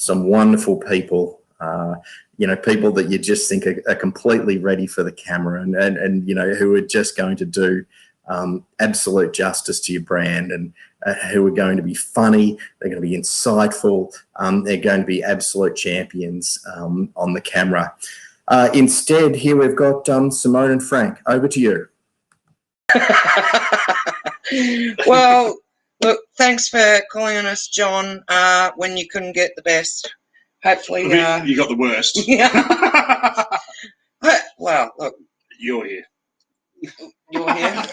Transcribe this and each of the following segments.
some wonderful people. You know, people that you just think are completely ready for the camera, and you know, who are just going to do absolute justice to your brand, and who are going to be funny. They're going to be insightful. They're going to be absolute champions on the camera. Instead, here we've got Simone and Frank. Over to you. Well, look, thanks for calling on us, John, when you couldn't get the best. Hopefully, you got the worst. Yeah. Well, look, you're here. You're here.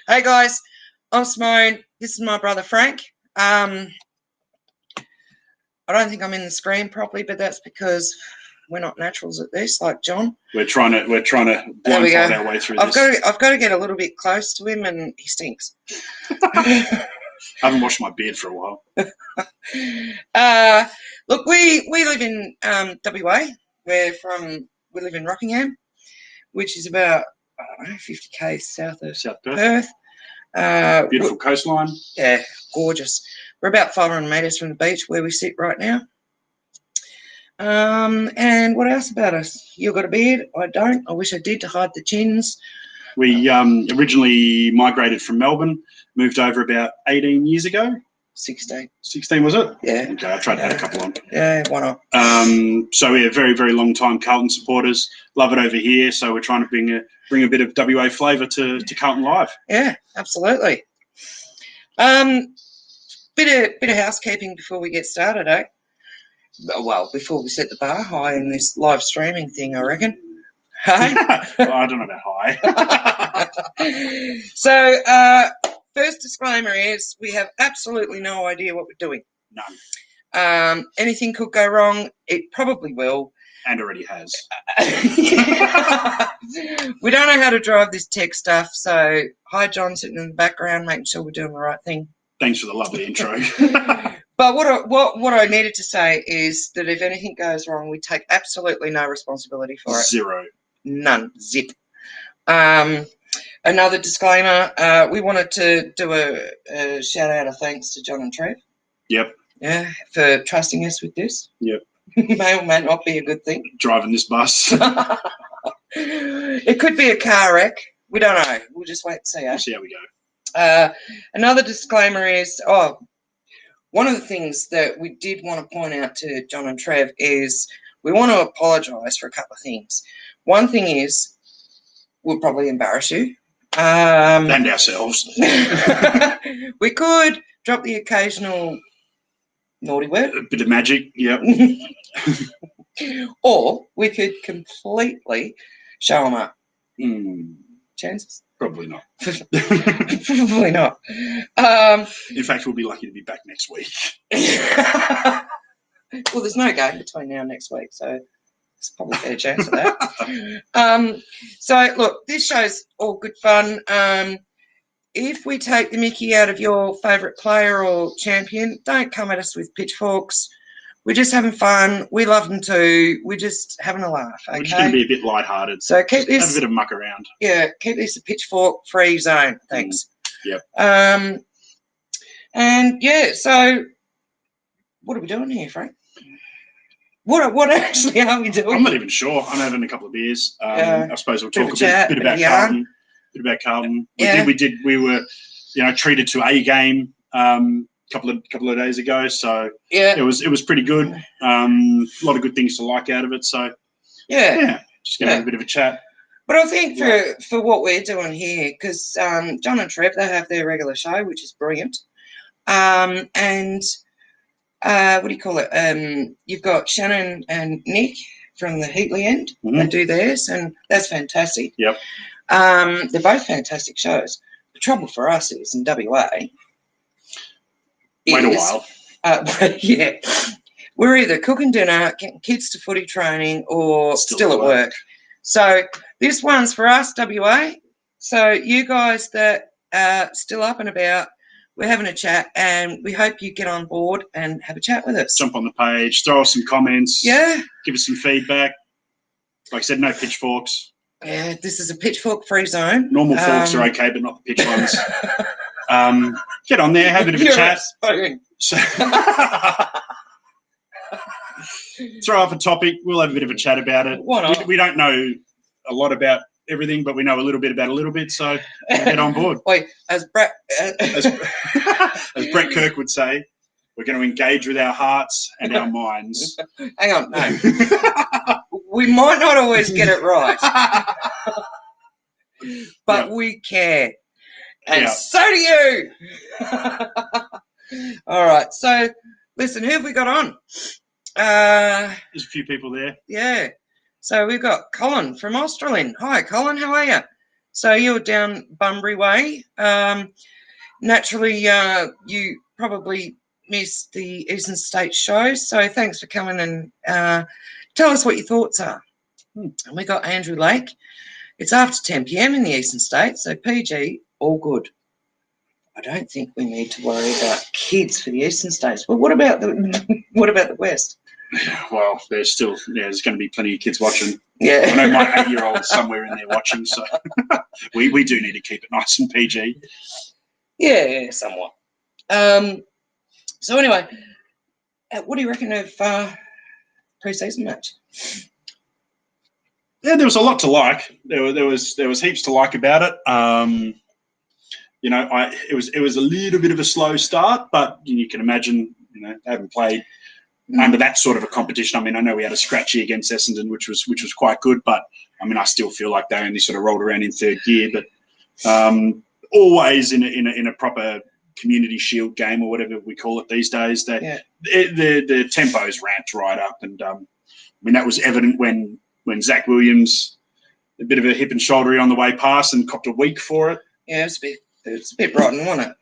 Hey guys, I'm Simone. This is my brother Frank. I don't think I'm in the screen properly, but that's because we're not naturals at this, like John. We're trying to blindfold our way through this. I've got to get a little bit close to him, and he stinks. I haven't washed my beard for a while. Look, we live in WA. We live in Rockingham, which is about, I don't know, 50 k's south of Perth. Beautiful coastline. Yeah, gorgeous. We're about 500 metres from the beach where we sit right now. And what else about us? You got a beard? I don't. I wish I did, to hide the chins. We originally migrated from Melbourne, moved over about 18 years ago. 16. 16, was it? Yeah. Okay, I tried to add a couple on. Yeah, why not? So we're very, very long time Carlton supporters. Love it over here. So we're trying to bring a bit of WA flavour to Carlton Live. Yeah, absolutely. Bit of housekeeping before we get started, eh? Well, before we set the bar high in this live streaming thing, I reckon. Hey? Well, I don't know about high. So, first disclaimer is we have absolutely no idea what we're doing. None. Anything could go wrong. It probably will. And already has. We don't know how to drive this tech stuff, so hi, John, sitting in the background, making sure we're doing the right thing. Thanks for the lovely intro. But what I needed to say is that if anything goes wrong, we take absolutely no responsibility for it. Zero. None. Zip. Another disclaimer, we wanted to do a shout out of thanks to John and Trev. Yep. Yeah, for trusting us with this. Yep. May or may not be a good thing. Driving this bus. It could be a car wreck. We don't know. We'll just wait and see. We'll see how we go. Another disclaimer is, one of the things that we did want to point out to John and Trev is we want to apologise for a couple of things. One thing is we'll probably embarrass you. And ourselves. We could drop the occasional naughty word. A bit of magic, yep. Or we could completely show them up. Chances? Probably not. Probably not. In fact, we'll be lucky to be back next week. Well, there's no game between now and next week, so there's probably a fair chance of that. So, look, this show's all good fun. If we take the mickey out of your favourite player or champion, don't come at us with pitchforks. We're just having fun. We love them too. We're just having a laugh. Okay? We're just going to be a bit lighthearted. So keep this. Have a bit of muck around. Yeah, keep this a pitchfork-free zone. Thanks. Yep. And yeah, so what are we doing here, Frank? What actually are we doing? I'm not even sure. I'm having a couple of beers. I suppose we'll talk a bit about Carlton. Bit about Carlton. We were, treated to a game couple of days ago, so yeah, it was pretty good. A lot of good things to like out of it. So yeah, just gonna have a bit of a chat. But I think for what we're doing here, because John and Trev, they have their regular show, which is brilliant, and what do you call it? You've got Shannon and Nick from the Heatley end. Mm-hmm. They do theirs, and that's fantastic. Yep. They're both fantastic shows. The trouble for us is in WA. Wait a while. Yeah. We're either cooking dinner, getting kids to footy training, or still at work. So this one's for us, WA. So you guys that are still up and about, we're having a chat, and we hope you get on board and have a chat with us. Jump on the page, throw us some comments. Yeah. Give us some feedback. Like I said, no pitchforks. Yeah, this is a pitchfork-free zone. Normal forks are okay, but not the pitch ones. Get on there, have a bit of a chat. throw up a topic. We'll have a bit of a chat about it. Why not? We don't know a lot about everything, but we know a little bit about a little bit, so we'll get on board. Wait, as Brett as Brett Kirk would say, we're going to engage with our hearts and our minds. Hang on, no. We might not always get it right, but we care. And so do you. All right, so listen, who have we got on? There's a few people there. Yeah. So we've got Colin from Australind. Hi, Colin. How are you? So you're down Bunbury Way. Naturally, you probably missed the Eastern States show. So thanks for coming and tell us what your thoughts are. And we got Andrew Lake. It's after 10 p.m. in the Eastern States, so PG, all good. I don't think we need to worry about kids for the Eastern States. But what about the West? Well, there's going to be plenty of kids watching. Yeah. I know my 8-year-old's somewhere in there watching, so we do need to keep it nice and PG. Yeah, somewhat. So anyway, what do you reckon of pre-season match? Yeah, there was a lot to like. There was heaps to like about it. You know, it was a little bit of a slow start, but you can imagine, you know, they haven't played under that sort of a competition. I mean, I know we had a scratchy against Essendon, which was quite good, but I mean, I still feel like they only sort of rolled around in third gear. But always in a proper Community Shield game or whatever we call it these days, the tempos ramped right up, and I mean that was evident when Zach Williams, a bit of a hip and shouldery on the way past, and copped a week for it. Yeah, it's a bit rotten, wasn't it?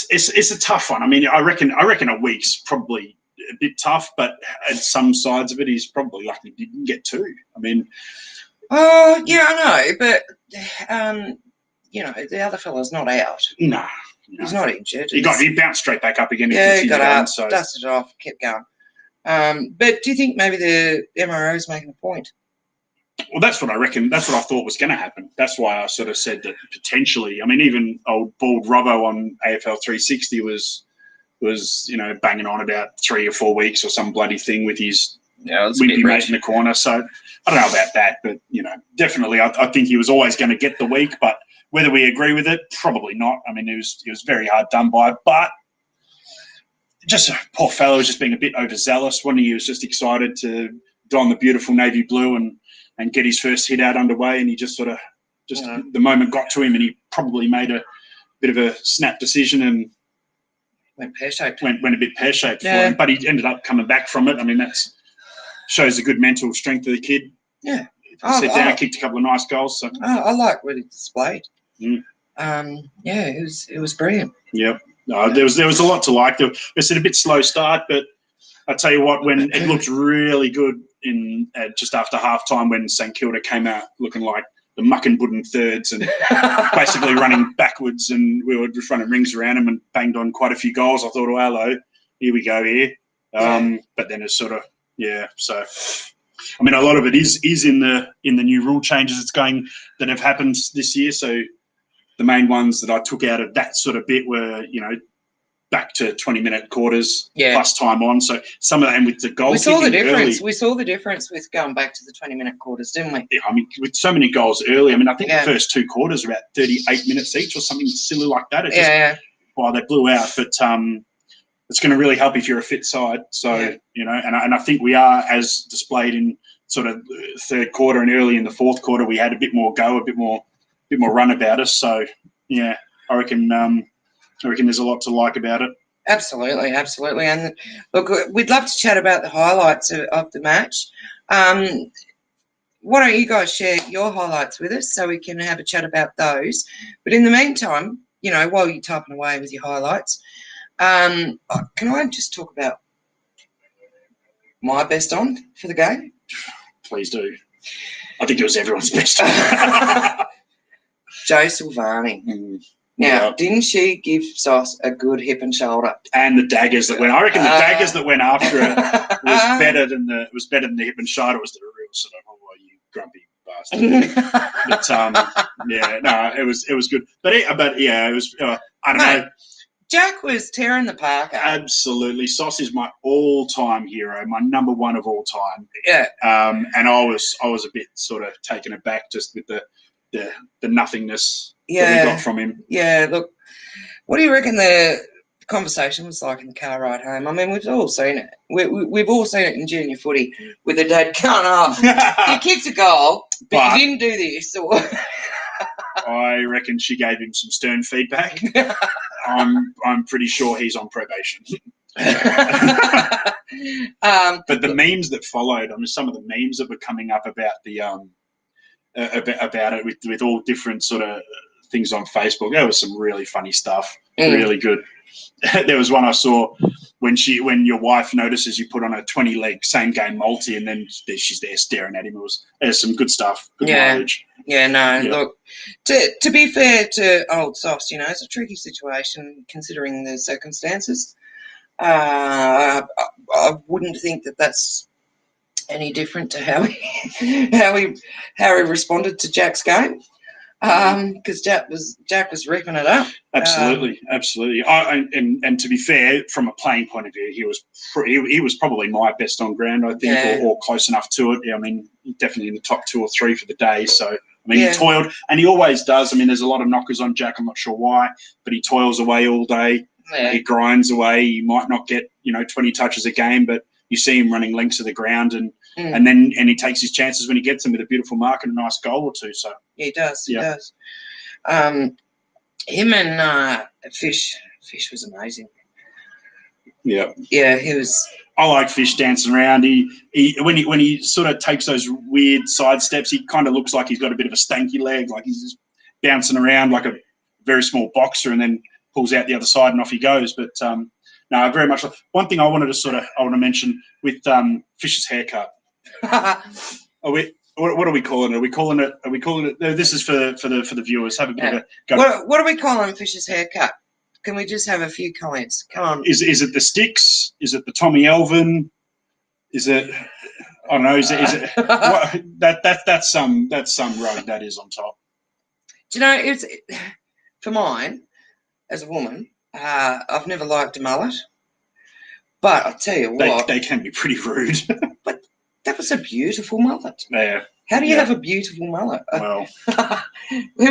It's a tough one. I mean, I reckon a week's probably a bit tough, but at some sides of it, he's probably lucky he didn't get two. I mean, yeah, I know, but you know, the other fella's not out. No. He's not injured. He bounced straight back up again. Yeah, he got up, dusted it off, kept going. But do you think maybe the MRO is making a point? Well, that's what I reckon. That's what I thought was going to happen. That's why I sort of said that potentially. I mean, even old bald Robbo on AFL 360 was you know banging on about 3 or 4 weeks or some bloody thing with his wimpy mate in the corner. So I don't know about that, but you know, definitely I think he was always going to get the week. But whether we agree with it, probably not. I mean, he was very hard done by, but just poor fellow was just being a bit overzealous. One he was just excited to don the beautiful navy blue and get his first hit out underway, and he just sort of the moment got to him, and he probably made a bit of a snap decision and went pear-shaped. Went a bit pear-shaped for him, but he ended up coming back from it. I mean, that shows the good mental strength of the kid. Yeah. Sat down, kicked a couple of nice goals. So I like what he displayed. Mm. Yeah, it was brilliant. Yep. No, there was a lot to like. It was a bit slow start, but I tell you what, when it looked really good in just after half time when St Kilda came out looking like the Muckenbudden thirds and basically running backwards, and we were just running rings around them and banged on quite a few goals. I thought, oh, hello, here we go here. But then it's sort of so. I mean, a lot of it is in the new rule changes that have happened this year. So the main ones that I took out of that sort of bit were, you know, back to 20-minute quarters plus time on. So some of them with the goal. We saw the difference. Early. We saw the difference with going back to the 20-minute quarters, didn't we? Yeah, I mean, with so many goals early. I mean, I think the first 2 quarters are about 38 minutes each or something silly like that. Well, they blew out, but it's going to really help if you're a fit side. So, you know, and I think we are, as displayed in sort of third quarter and early in the fourth quarter, we had a bit more go, a bit more run about us. So, yeah, I reckon there's a lot to like about it. Absolutely. And look, we'd love to chat about the highlights of the match. Why don't you guys share your highlights with us so we can have a chat about those? But in the meantime, you know, while you're typing away with your highlights, can I just talk about my best on for the game? Please do. I think it was everyone's best on. Jo Silvagni. Now, didn't she give Sauce a good hip and shoulder? And the daggers that went. I reckon the daggers that went after it was better than the hip and shoulder. It was the real sort of, oh, you grumpy bastard. But it was good. But it was. I don't know. Jack was tearing the park up. Absolutely. Sauce is my all-time hero, my number one of all time. Yeah. And I was a bit sort of taken aback just with the nothingness that we got from him. Yeah, look, what do you reckon the conversation was like in the car ride home? I mean, we've all seen it. We've all seen it in junior footy with the dad going, you kicked a goal, but you didn't do this. Or I reckon she gave him some stern feedback. I'm pretty sure he's on probation. But the memes that followed, I mean, some of the memes that were coming up about the about it with all different sort of things on Facebook, there was some really funny stuff. Really good. There was one I saw when your wife notices you put on a 20-leg same game multi, and then she's there staring at him. There's some good stuff. Good mileage. Yeah, no. Yeah. Look, to be fair to old Sauce, you know, it's a tricky situation considering the circumstances. I wouldn't think that that's any different to how he responded to Jack's game. Because Jack was ripping it up. Absolutely. And to be fair, from a playing point of view, he was probably my best on ground, I think, or close enough to it. I mean, definitely in the top 2 or 3 for the day. So I mean, he toiled, and he always does. I mean, there's a lot of knockers on Jack. I'm not sure why, but he toils away all day. Yeah. He grinds away. He might not get 20 touches a game, but you see him running lengths of the ground, and then he takes his chances when he gets them with a beautiful mark and a nice goal or two. So he does. He does. Him and Fish was amazing. Yeah. Yeah, he was. I like Fish dancing around. When he sort of takes those weird side steps, he kind of looks like he's got a bit of a stanky leg, like he's just bouncing around like a very small boxer, and then pulls out the other side and off he goes. But no, very much. One thing I want to mention with Fish's haircut. What are we calling it? Are we calling it? This is for the viewers. Have a bit of a go. What are we calling Fish's haircut? Can we just have a few comments? Come on. Is it the sticks? Is it the Tommy Elvin? Is it? I don't know. Is it? That's some rug that is on top. Do you know? It's for mine as a woman. I've never liked a mullet, but I'll tell you what, they can be pretty rude. But that was a beautiful mullet. Yeah. How do you have a beautiful mullet? Well,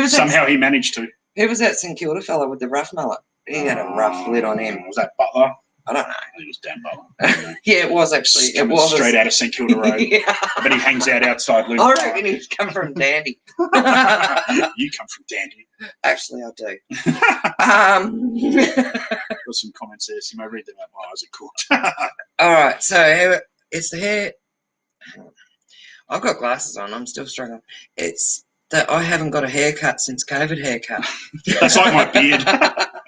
somehow he managed to. Who was that St Kilda fella with the rough mullet? He had a rough lid on him. Was that Butler? I don't know. I think it was Dan Butler. Yeah, it was actually. It was straight out of St Kilda Road. Yeah. But he hangs out outside Luke. I reckon he's come from Dandy. You come from Dandy. Actually, I do. Got some comments there, so you may read them out while I was at court. All right, so it's the hair. I've got glasses on. I'm still struggling. It's that I haven't got a haircut since COVID haircut. That's like my beard.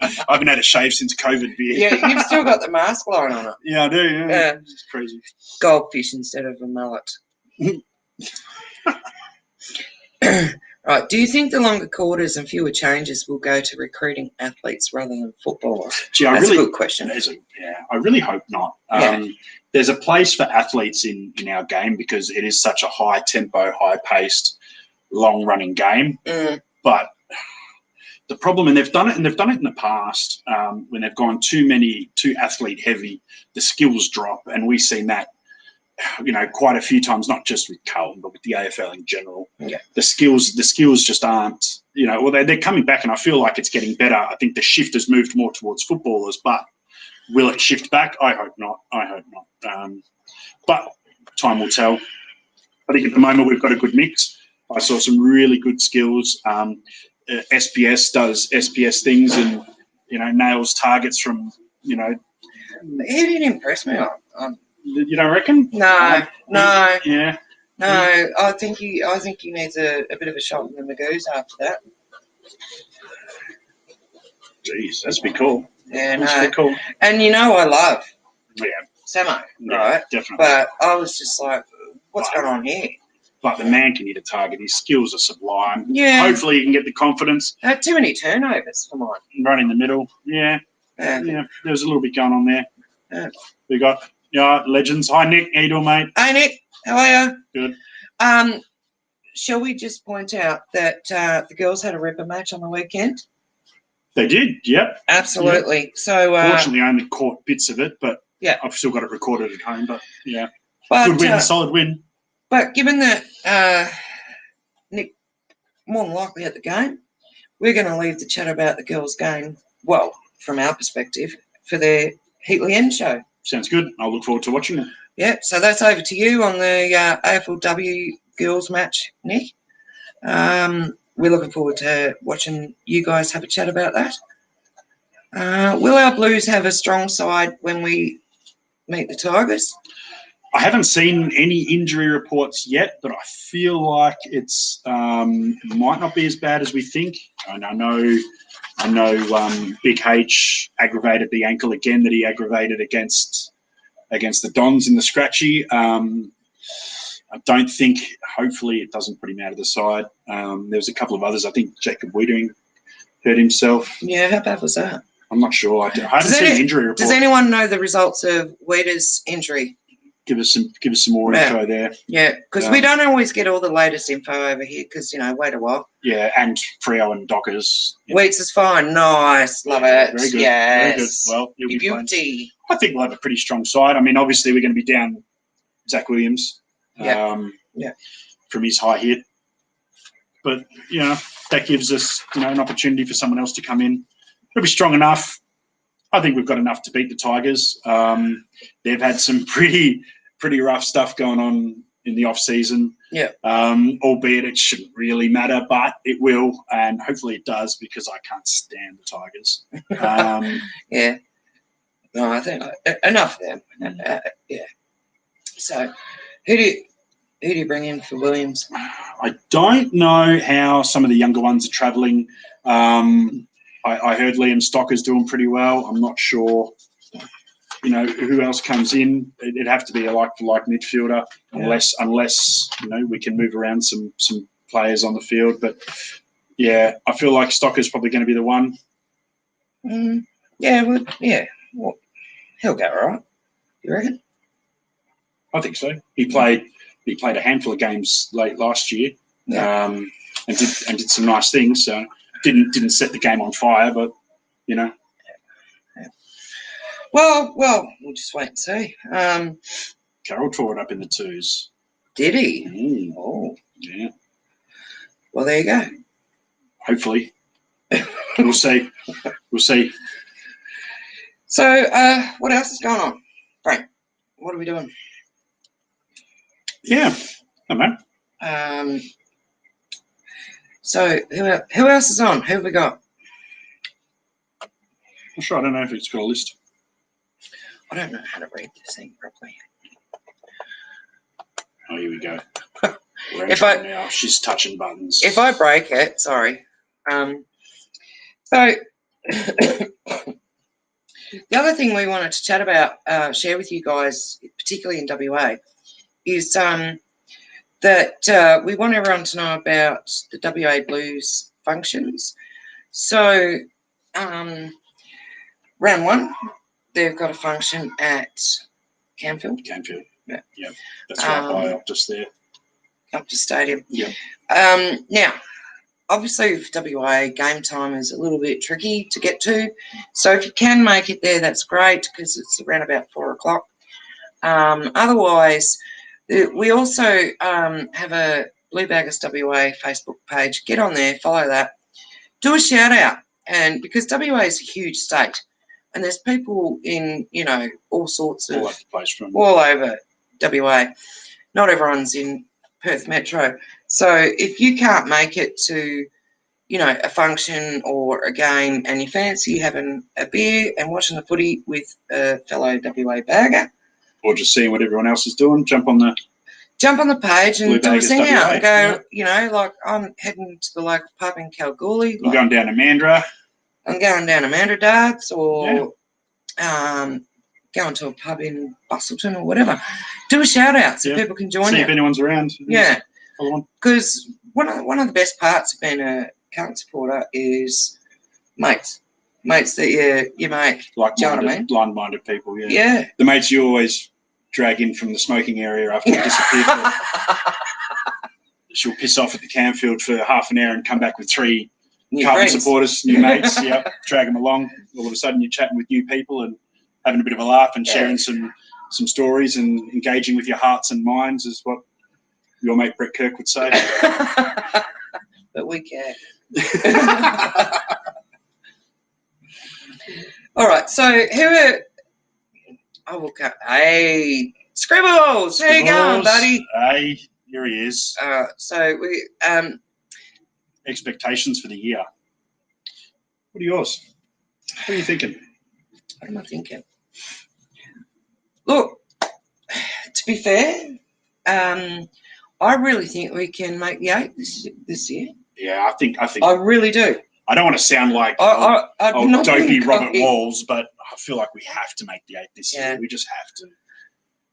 I haven't had a shave since COVID beard. Yeah, you've still got the mask line on it. Yeah, I do. Yeah. It's crazy. Goldfish instead of a mullet. Right. Do you think the longer quarters and fewer changes will go to recruiting athletes rather than footballers? Gee, That's a good question. I really hope not. There's a place for athletes in our game because it is such a high tempo, high paced, long running game. But the problem, and they've done it in the past, when they've gone too athlete heavy, the skills drop, and we've seen that, quite a few times, not just with Carlton, but with the AFL in general. Yeah. The skills just aren't, they're coming back, and I feel like it's getting better. I think the shift has moved more towards footballers, but will it shift back? I hope not. But time will tell. I think at the moment we've got a good mix. I saw some really good skills. SPS does SPS things and, nails targets from, He didn't impress me on. You don't reckon? No. Yeah. No, I think he needs a bit of a shot in the Magoos after that. Jeez, that's be cool. Yeah, that's be cool. And I love Yeah, Samo, right? Definitely. But I was just like, what's going on here? But the man can hit a target. His skills are sublime. Yeah. Hopefully he can get the confidence. Too many turnovers for mine. Run in the middle. Yeah. There's a little bit going on there. Yeah. We got legends. Hi, Nick. How you doing, mate? Hey, Nick. How are you? Good. Shall we just point out that the girls had a ripper match on the weekend? They did, yep. Absolutely. So, Fortunately, I only caught bits of it, but yeah. I've still got it recorded at home. But yeah, but, good win, solid win. But given that Nick more than likely at the game, we're going to leave the chat about the girls' game, well, from our perspective, for their Heatley End show. Sounds good. I'll look forward to watching it. Yeah, so that's over to you on the AFLW girls match, Nick. We're looking forward to watching you guys have a chat about that. Will our Blues have a strong side when we meet the Tigers? I haven't seen any injury reports yet, but I feel like it's might not be as bad as we think. And I know Big H aggravated the ankle again that he aggravated against the Dons in the scratchy. I don't think, hopefully it doesn't put him out of the side. There was a couple of others. I think Jacob Wiedering hurt himself. Yeah, how bad was that? I'm not sure. I haven't seen an injury report. Does anyone know the results of Wieder's injury? Give us some more info there. Yeah, because we don't always get all the latest info over here because, wait a while. Yeah, and Freo and Dockers. Weeks is fine. Nice. Love it. Very good. Yes. Very good. Well, you'll be fine. Beauty. I think we'll have a pretty strong side. I mean, obviously we're going to be down Zach Williams from his high hit. But, that gives us, an opportunity for someone else to come in. It'll be strong enough. I think we've got enough to beat the Tigers. They've had some pretty rough stuff going on in the off season. Yeah. Albeit it shouldn't really matter, but it will, and hopefully it does because I can't stand the Tigers. Yeah. No, I think enough of them. Yeah. So, who do you bring in for Williams? I don't know how some of the younger ones are travelling. I heard Liam Stocker's doing pretty well. I'm not sure, who else comes in. It'd have to be a like-for-like midfielder, unless we can move around some players on the field. But yeah, I feel like Stocker's probably going to be the one. Yeah, well, he'll go all right. You reckon? I think so. He played a handful of games late last year, and did some nice things. So didn't set the game on fire, but Yeah. Well, we'll just wait and see. Carroll tore it up in the twos. Did he? Oh, yeah. Well, there you go. Hopefully, we'll see. We'll see. So, what else is going on, Frank? What are we doing? Yeah, I know. So who else is on? Who have we got? I'm sure. I don't know if it's got a list. I don't know how to read this thing properly. Oh, here we go. Now she's touching buttons. If I break it, sorry. So the other thing we wanted to chat about, share with you guys, particularly in WA, is that we want everyone to know about the WA Blues functions. So round one, they've got a function at Camfield. Camfield. Yeah. That's right by Optus there. Optus Stadium. Yeah. Now, obviously for WA, game time is a little bit tricky to get to. So if you can make it there, that's great because it's around about 4 o'clock. Otherwise, we also have a Blue Baggers WA Facebook page. Get on there, follow that. Do a shout out. And because WA is a huge state and there's people in, all sorts of, all over the place from all over WA. Not everyone's in Perth Metro. So if you can't make it to, a function or a game and you fancy having a beer and watching the footy with a fellow WA bagger, or just seeing what everyone else is doing, jump on the page and do a sing out and go, like I'm heading to the local pub in Kalgoorlie. I'm going down to Mandurah. I'm going down to Mandurah Darts or going to a pub in Bustleton or whatever. Do a shout out so people can join See you. if anyone's around. Yeah. Because one of the best parts of being a Carlton supporter is mates that you make. Like-minded people, yeah. Yeah. The mates you always drag in from the smoking area after you disappear. She'll piss off at the Camfield for half an hour and come back with three New Carlton friends. supporters, new mates, yeah, drag them along. All of a sudden, you're chatting with new people and having a bit of a laugh and sharing some stories and engaging with your hearts and minds, is what your mate Brett Kirk would say. But we can. All right, so who are... Oh, we'll go. Hey, Scribbles, how you going, buddy? Hey, here he is. So we... Expectations for the year. What are yours? What are you thinking? What am I thinking? Look, to be fair, I really think we can make the 8 this year. Yeah, I think. I really do. I don't want to sound like I'm not dopey being Robert cocky. Walls, but I feel like we have to make the 8 this year. We just have to.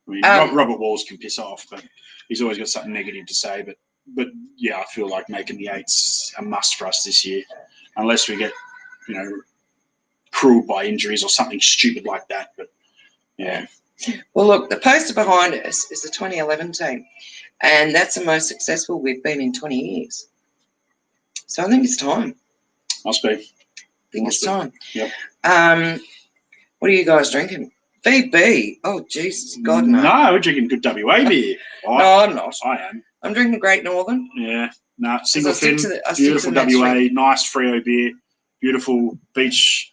I mean, Robert Walls can piss off, but he's always got something negative to say. But yeah, I feel like making the 8's a must for us this year, unless we get, cruelled by injuries or something stupid like that. But yeah. Well, look, the poster behind us is the 2011 team, and that's the most successful we've been in 20 years. So I think it's time. Must be. I think it's time. Yep. What are you guys drinking? VB. Oh, Jesus, God, no. No, we're drinking good WA beer. No, I'm not. I am. I'm drinking Great Northern. Yeah. No, single I stick fin, to the- I stick to beautiful the next WA, week. nice Freo beer, beautiful beach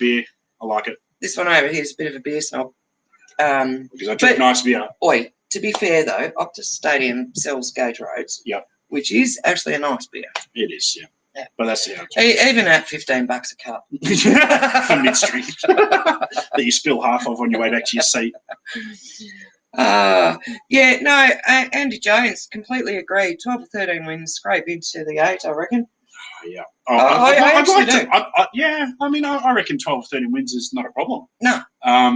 beer. I like it. This one over here is a bit of a beer snob. Because I drink But- nice beer. Oi, to be fair, though, Optus Stadium sells Gage Roads. Yep. Which is actually a nice beer. It is, yeah. Yeah. But that's the Even at $15 a cup. for mid-stream that you spill half of on your way back to your seat. Andy Jones, completely agreed. 12 or 13 wins, scrape into the 8, I reckon. Yeah. I actually do. I reckon 12 or 13 wins is not a problem. No. I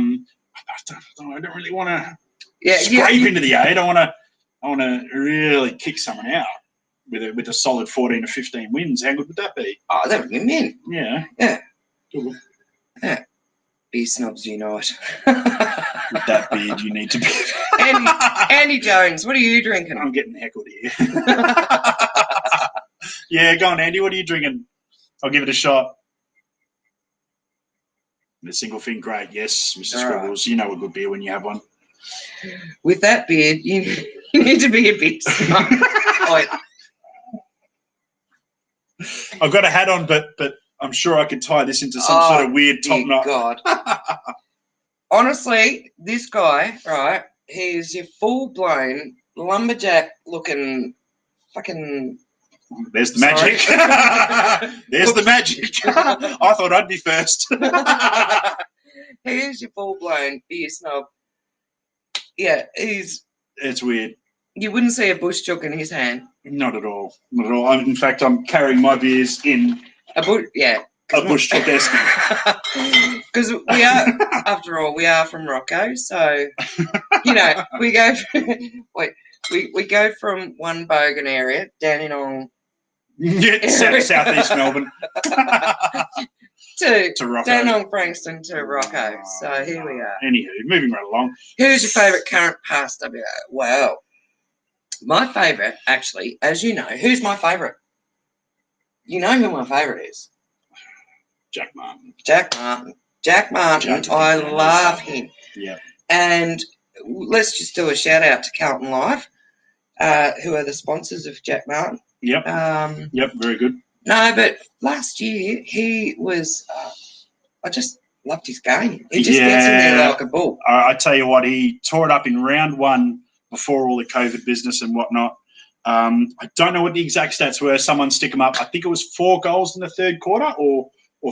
don't really want to Yeah, scrape into the 8. I want to really kick someone out with a solid 14 or 15 wins. How good would that be? Oh, that would be mint. Yeah. Yeah. Good. Beer snobs unite. With that beard, you need to be. Andy Jones, what are you drinking? I'm getting heckled here. Yeah, go on, Andy. What are you drinking? I'll give it a shot. The single fin, great. Yes, Mr. Scribbles. You know a good beer when you have one. With that beard, you need to be a bit snug. I've got a hat on, but I'm sure I could tie this into some sort of weird top knot. God. Honestly, this guy, right, he's your full-blown lumberjack-looking fucking... There's the magic. There's the magic. I thought I'd be first. He's your full-blown beer snob. Yeah, It's weird. You wouldn't see a bush chook in his hand. Not at all. Not at all. In fact, I'm carrying my beers in A bush chook desk. Because we are, after all, we are from Rocco, so we go. We go from one bogan area, Dandenong, Southeast Melbourne, to Rocco. Dandenong, Frankston to Rocco. So here we are. Anywho, moving right along. Who's your favourite current past WA? Well, my favourite, actually, as you know, who's my favourite? You know who my favourite is? Jack Martin. Jack Martin. I love him. Yeah. And let's just do a shout out to Carlton Live, who are the sponsors of Jack Martin. Yep. Yep. Very good. No, but last year he was. I just loved his game. He just gets in there like a bull. I tell you what, he tore it up in round 1 before all the COVID business and whatnot. I don't know what the exact stats were. Someone stick them up. I think it was 4 goals in the third quarter, or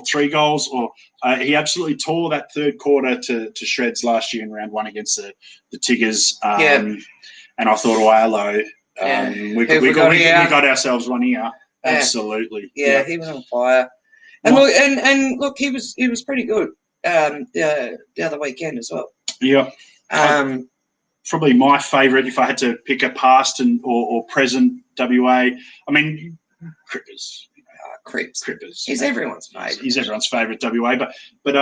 3 goals. Or he absolutely tore that third quarter to shreds last year in round 1 against the Tigers. And I thought, wow, hello. We got ourselves one here. Absolutely. Yeah, he was on fire. And look, and look, he was pretty good the other weekend as well. Yeah. Probably my favourite, if I had to pick a past or present WA. I mean, Crippers. Crippers. He's everyone's favourite. He's everyone's favourite WA. But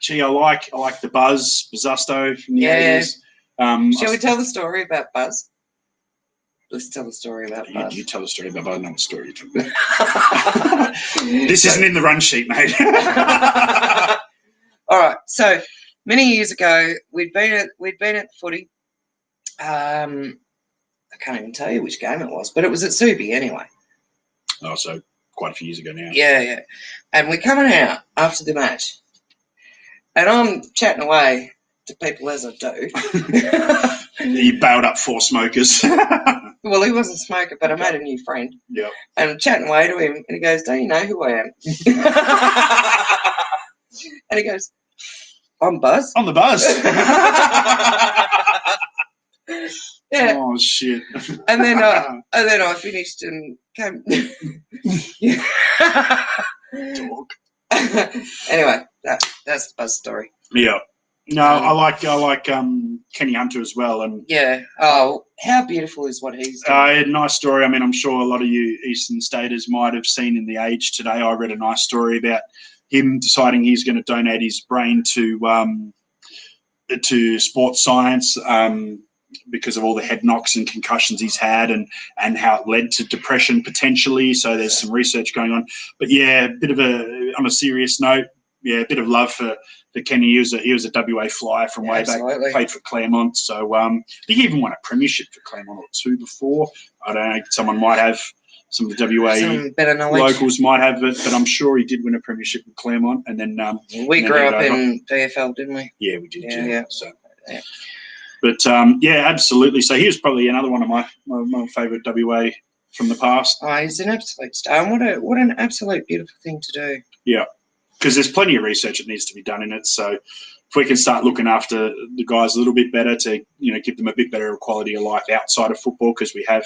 gee, I like the Buzzusto from the 80s. Shall we tell the story about Buzz? let's tell the story about You, Buzz. you tell a story about Buzz, not a story you talk about. This isn't in the run sheet, mate. All right. So many years ago, we'd been at the footy. I can't even tell you which game it was, but it was at Subi anyway. Oh, so quite a few years ago now. Yeah. And we're coming out after the match, and I'm chatting away to people as I do. You bailed up 4 smokers. Well, he wasn't a smoker, but I made a new friend. Yeah. And I'm chatting away to him, and he goes, "Don't you know who I am?" And he goes, "I'm Buzz." On the bus. Yeah. Oh shit. And then I finished and came. Talk. Anyway, that's the Buzz story. Yeah. No, I like Kenny Hunter as well, and Yeah. Oh, how beautiful is what he's doing. a nice story. I mean, I'm sure a lot of you Eastern Staters might have seen in The Age today. I read a nice story about him deciding he's going to donate his brain to sports science because of all the head knocks and concussions he's had, and how it led to depression potentially. So there's some research going on. But yeah, on a serious note, yeah, a bit of love for Kenny. He was a WA flyer from way Absolutely. back. Played for Claremont, so he even won a premiership for Claremont or 2 before. I don't know. Someone might have some of the WA Some better knowledge. locals might have it, but I'm sure he did win a premiership with Claremont. And then We and then grew he up died. in VFL, didn't we? Yeah, we did. Yeah. So, Yeah. but yeah, absolutely. So he was probably another one of my favourite WA from the past. Oh, he's an absolute star. And what an absolute beautiful thing to do. Yeah, because there's plenty of research that needs to be done in it. So if we can start looking after the guys a little bit better to give them a bit better quality of life outside of football, because we have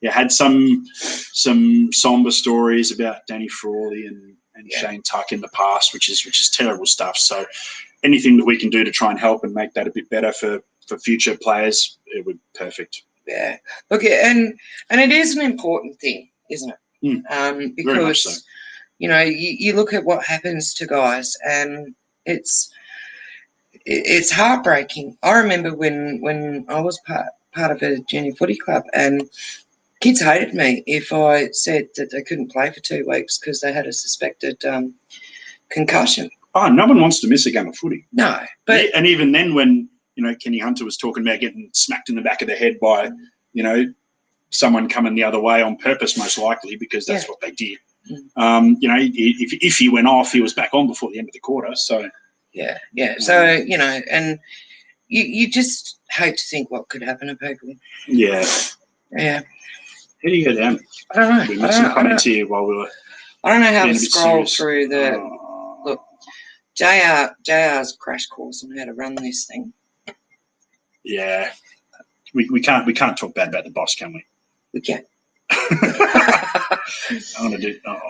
had some somber stories about Danny Frawley and Shane Tuck in the past, which is terrible stuff. So anything that we can do to try and help and make that a bit better for future players, it would be perfect. Yeah. Look, and it is an important thing, isn't it? Very much Because so. you look at what happens to guys, and it's heartbreaking. I remember when I was part of a junior footy club, and kids hated me if I said that they couldn't play for 2 weeks because they had a suspected concussion. Oh, no one wants to miss a game of footy. No, but And even then, when Kenny Hunter was talking about getting smacked in the back of the head by someone coming the other way on purpose, most likely, because that's what they did. If he went off, he was back on before the end of the quarter. So yeah. So and you just hate to think what could happen to people. yeah. Yeah. How do you go down? I don't know. We made some comments here while we were. I don't know how being to a bit scroll serious. through the Oh. JR's crash course on how to run this thing. Yeah. We can't talk bad about the boss, can we? We can. I want to do. Oh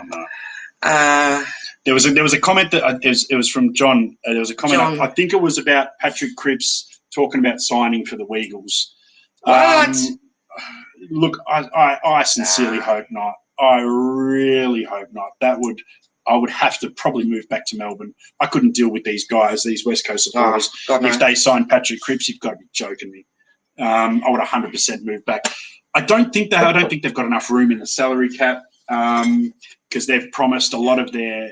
no. There was a comment that it was from John. There was a comment. John. I think it was about Patrick Cripps talking about signing for the Weagles. What? Look, I sincerely hope not. I really hope not. I would have to probably move back to Melbourne. I couldn't deal with these guys, these West Coast supporters. God, no. If they signed Patrick Cripps, you've got to be joking me. I would 100% move back. I don't think they've got enough room in the salary cap, because they've promised a lot of their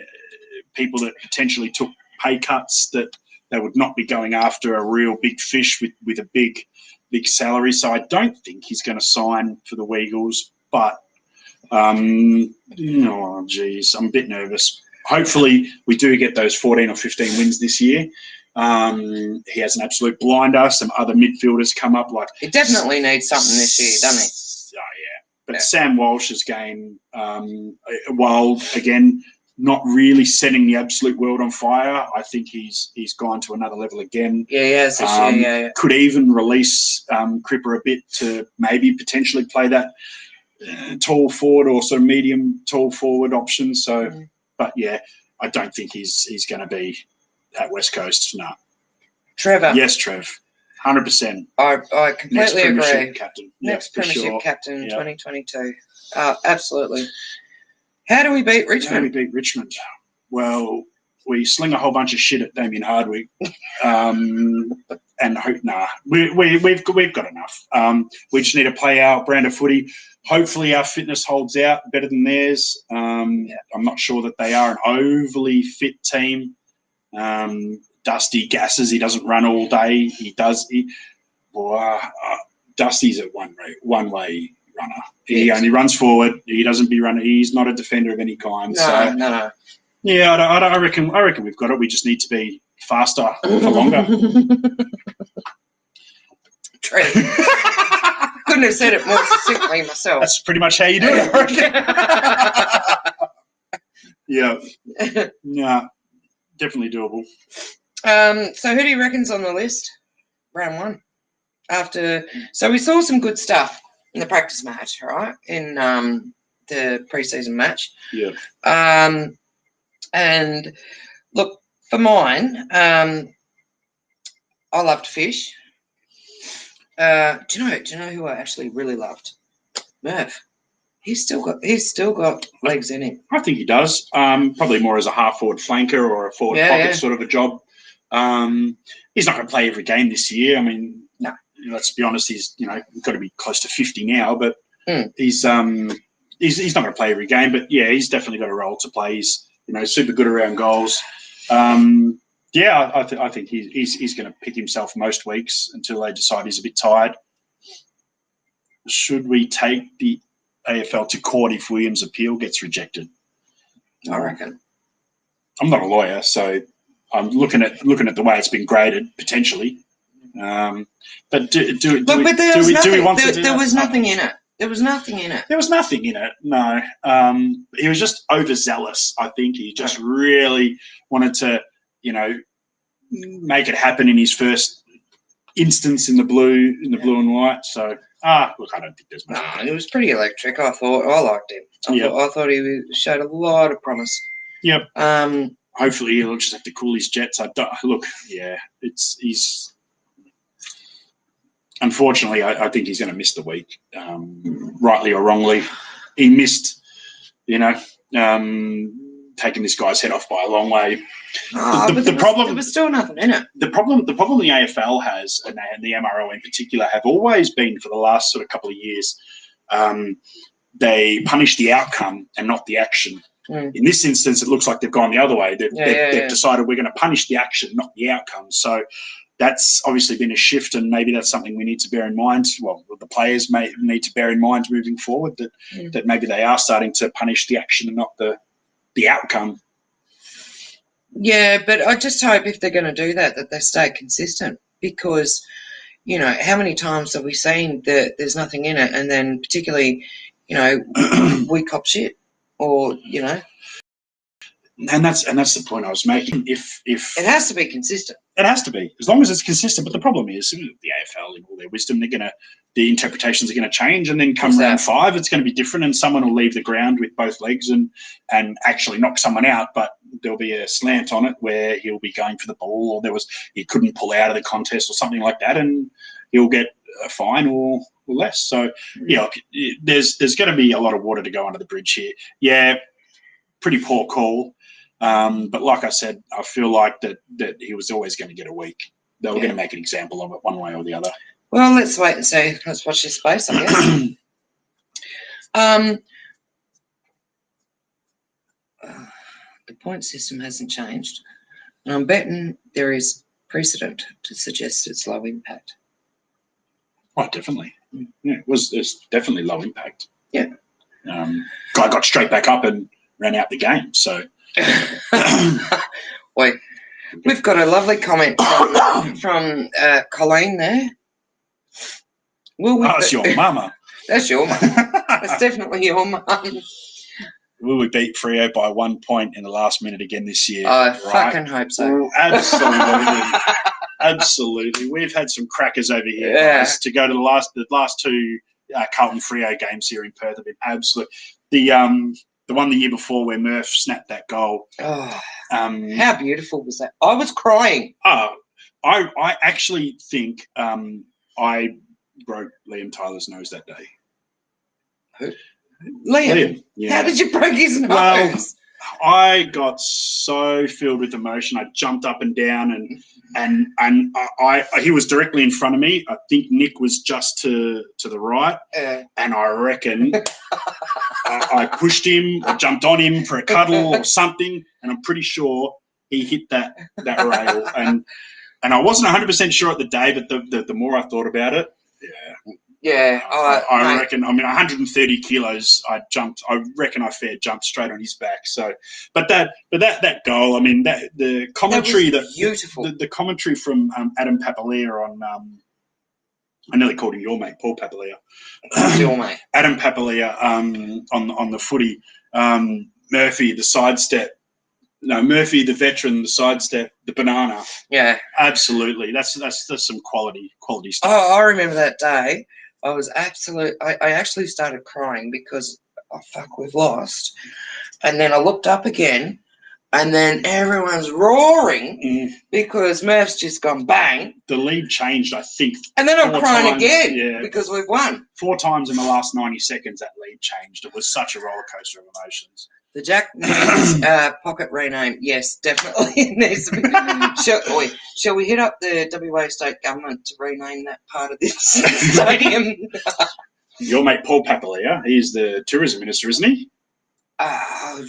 people that potentially took pay cuts that they would not be going after a real big fish with a big salary. So I don't think he's going to sign for the Weagles. But oh geez, I'm a bit nervous. Hopefully we do get those 14 or 15 wins this year. He has an absolute blinder. Some other midfielders come up like. It definitely needs something this year, doesn't it? Oh yeah, but Sam Walsh's game, while again not really setting the absolute world on fire, I think he's gone to another level again. Yeah, yeah. Could even release Cripper a bit to maybe potentially play that tall forward or sort of medium tall forward option. So, but yeah, I don't think he's going to be at West Coast. No. Trevor. Yes, Trev. 100%. I completely agree. Captain. Next for premiership sure. captain, Yeah. 2022. Absolutely. How do we beat How do we Richmond? beat Richmond? Well, we sling a whole bunch of shit at Damien Hardwick. we've got enough. We just need to play our brand of footy. Hopefully our fitness holds out better than theirs. I'm not sure that they are an overly fit team. Dusty gasses. He doesn't run all day. Dusty's a one-way runner. He only runs forward. He doesn't be running. He's not a defender of any kind. No. Yeah, I reckon we've got it. We just need to be faster for longer. True. Couldn't have said it more succinctly myself. That's pretty much how you do it, I reckon. Yeah, definitely doable. So who do you reckon's on the list? Round one. So we saw some good stuff in the practice match, right? In the preseason match. Yeah. And look, for mine, I loved Fish. Do you know who I actually really loved? Murph. He's still got legs in him. I think he does. Probably more as a half-forward flanker or a forward pocket sort of a job. He's not going to play every game this year. I mean, no. Let's be honest. He's got to be close to 50 now, but he's not going to play every game. But yeah, he's definitely got a role to play. He's super good around goals. I think he's going to pick himself most weeks until they decide he's a bit tired. Should we take the AFL to court if Williams' appeal gets rejected? I reckon. I'm not a lawyer, so I'm looking at the way it's been graded potentially. But do we want to do there was nothing in it. There was nothing in it. There was nothing in it. No. He was just overzealous. I think he just really wanted to, make it happen in his first instance in the blue and white. So, look, I don't think there's much. No, it was pretty electric. I liked him. I thought he showed a lot of promise. Yep. Hopefully he'll just have to cool his jets. He's unfortunately, I think he's going to miss the week, rightly or wrongly. He missed, taking this guy's head off by a long way. The problem, there was still nothing in it. The problem the AFL has, and the MRO in particular, have always been for the last sort of couple of years, they punish the outcome and not the action. In this instance, it looks like they've gone the other way. They've decided we're going to punish the action, not the outcome. So that's obviously been a shift, and maybe that's something we need to bear in mind. Well, the players may need to bear in mind moving forward that maybe they are starting to punish the action and not the outcome. Yeah, but I just hope if they're going to do that they stay consistent, because, how many times have we seen that there's nothing in it, and then particularly, we cop shit, or. And that's the point I was making. If it has to be consistent. It has to be, as long as it's consistent. But the problem is, the AFL, in all their wisdom, the interpretations are going to change, and then come round 5, it's going to be different, and someone will leave the ground with both legs and actually knock someone out, but there'll be a slant on it where he'll be going for the ball, or he couldn't pull out of the contest or something like that, and he'll get a fine or less. So there's going to be a lot of water to go under the bridge here. Yeah, pretty poor call. But like I said, I feel like that he was always going to get a week. They were going to make an example of it one way or the other. Well, let's wait and see. Let's watch this space, I guess. The point system hasn't changed, and I'm betting there is precedent to suggest it's low impact. Oh, definitely. Yeah, it's definitely low impact. Yeah. Guy got straight back up and ran out the game, so... Wait, we've got a lovely comment from Colleen there. That's your mama. That's your mum. That's definitely your mum. Will we beat Freo by 1 point in the last minute again this year? I fucking hope so. Well, absolutely. Absolutely. We've had some crackers over here, guys, to go to the last 2 Carlton Freo games here in Perth have been absolute. The one the year before where Murph snapped that goal. Oh, how beautiful was that? I was crying. I actually think I broke Liam Tyler's nose that day. Who? Liam? Yeah. How did you break his nose? Well, I got so filled with emotion. I jumped up and down, and I he was directly in front of me. I think Nick was just to the right, and I reckon I pushed him or jumped on him for a cuddle or something, and I'm pretty sure he hit that rail. And I wasn't 100% sure at the day, but the more I thought about it, yeah, I reckon. I mean, 130 kilos. I reckon I jumped straight on his back. So, but that goal. I mean, the commentary that was beautiful. The commentary from Adam Papalia on. I nearly called him your mate, Paul Papalia. Your mate, Adam Papalia. On the footy, Murphy the sidestep. No, Murphy the veteran, the sidestep, the banana. Yeah, absolutely. That's some quality stuff. Oh, I remember that day. I was I actually started crying because, oh fuck, we've lost. And then I looked up again, and then everyone's roaring because Murph's just gone bang. The lead changed, I think. And then I'm crying again because we've won. 4 times in the last 90 seconds that lead changed. It was such a roller coaster of emotions. The Jack Newnes pocket rename, yes, definitely needs to be. Shall we hit up the WA state government to rename that part of this stadium? Your mate Paul Papalia, he's the tourism minister, isn't he?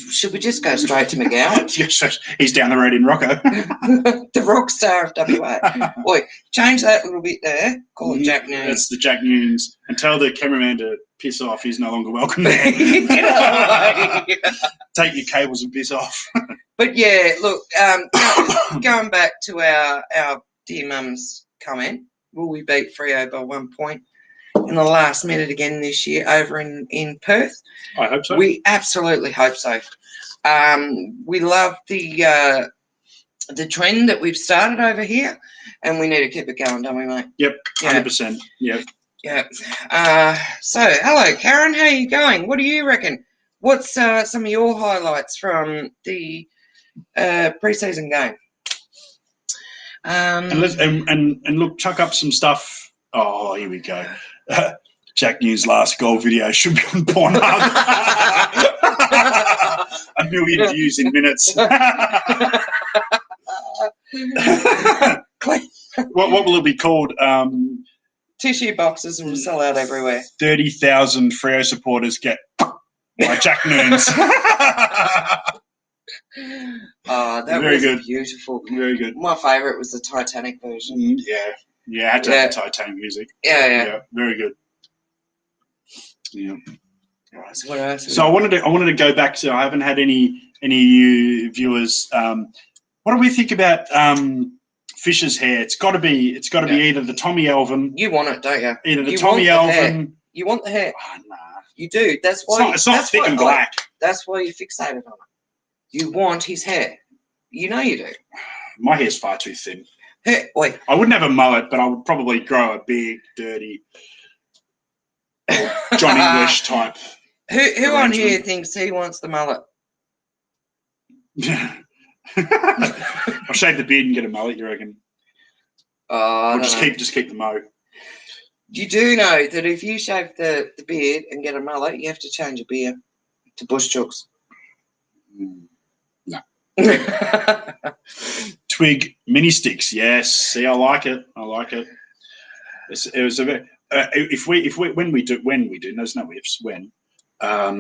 Should we just go straight to McGowan? He's down the road in Rocco. The rock star of WA. Boy, change that a little bit there. Call him Jack Newnes. That's the Jack Newnes. And tell the cameraman to piss off. He's no longer welcome there. Take your cables and piss off. But yeah, look, going back to our dear mum's comment, will we beat Freo by 1 point in the last minute again this year over in Perth? I hope so. We absolutely hope so. We love the trend that we've started over here, and we need to keep it going, don't we, mate? Yep, 100%. Yep. Yeah. So, hello, Karen. How are you going? What do you reckon? What's some of your highlights from the pre-season game? And look, chuck up some stuff. Oh, here we go. Jack Newnes' last goal video should be on Pornhub. 1 million views in minutes. What will it be called? Tissue boxes will sell out everywhere. 30,000 Freo supporters get by Jack Newnes. Oh, that Very was good. Beautiful. Very good. My favourite was the Titanic version. Yeah, I had to have the Titanic music. Yeah, very good. Yeah. All right, so what else? So I wanted to go back to. I haven't had any you viewers. What do we think about Fisher's hair? It's got to be either the Tommy Elvin. You want it, don't you? Either the Tommy Elvin. You want the hair. Oh, nah. You do. That's why. It's not thick and black. That's why you're fixated on it. You want his hair. You know you do. My hair's far too thin. Hey, wait. I wouldn't have a mullet, but I would probably grow a big, dirty John English type. Who on here thinks he wants the mullet? I'll shave the beard and get a mullet, you reckon? Or just keep the mo. You do know that if you shave the beard and get a mullet, you have to change your beard to bush chooks. No. Twig mini sticks, yes. See, I like it. It was a bit. When we do, there's no ifs. When I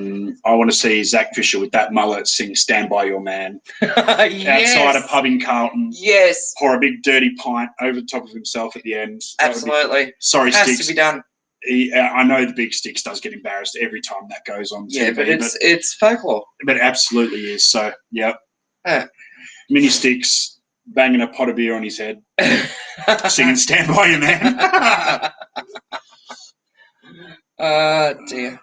want to see Zach Fisher with that mullet sing "Stand by Your Man" outside a pub in Carlton. Yes. Pour a big dirty pint over the top of himself at the end. Absolutely. Sorry, has Sticks. To be done. I know the big Sticks does get embarrassed every time that goes on TV. But it's folklore. But it absolutely is. So, yeah. Mini Sticks banging a pot of beer on his head, singing "Stand by Your Man." Dear.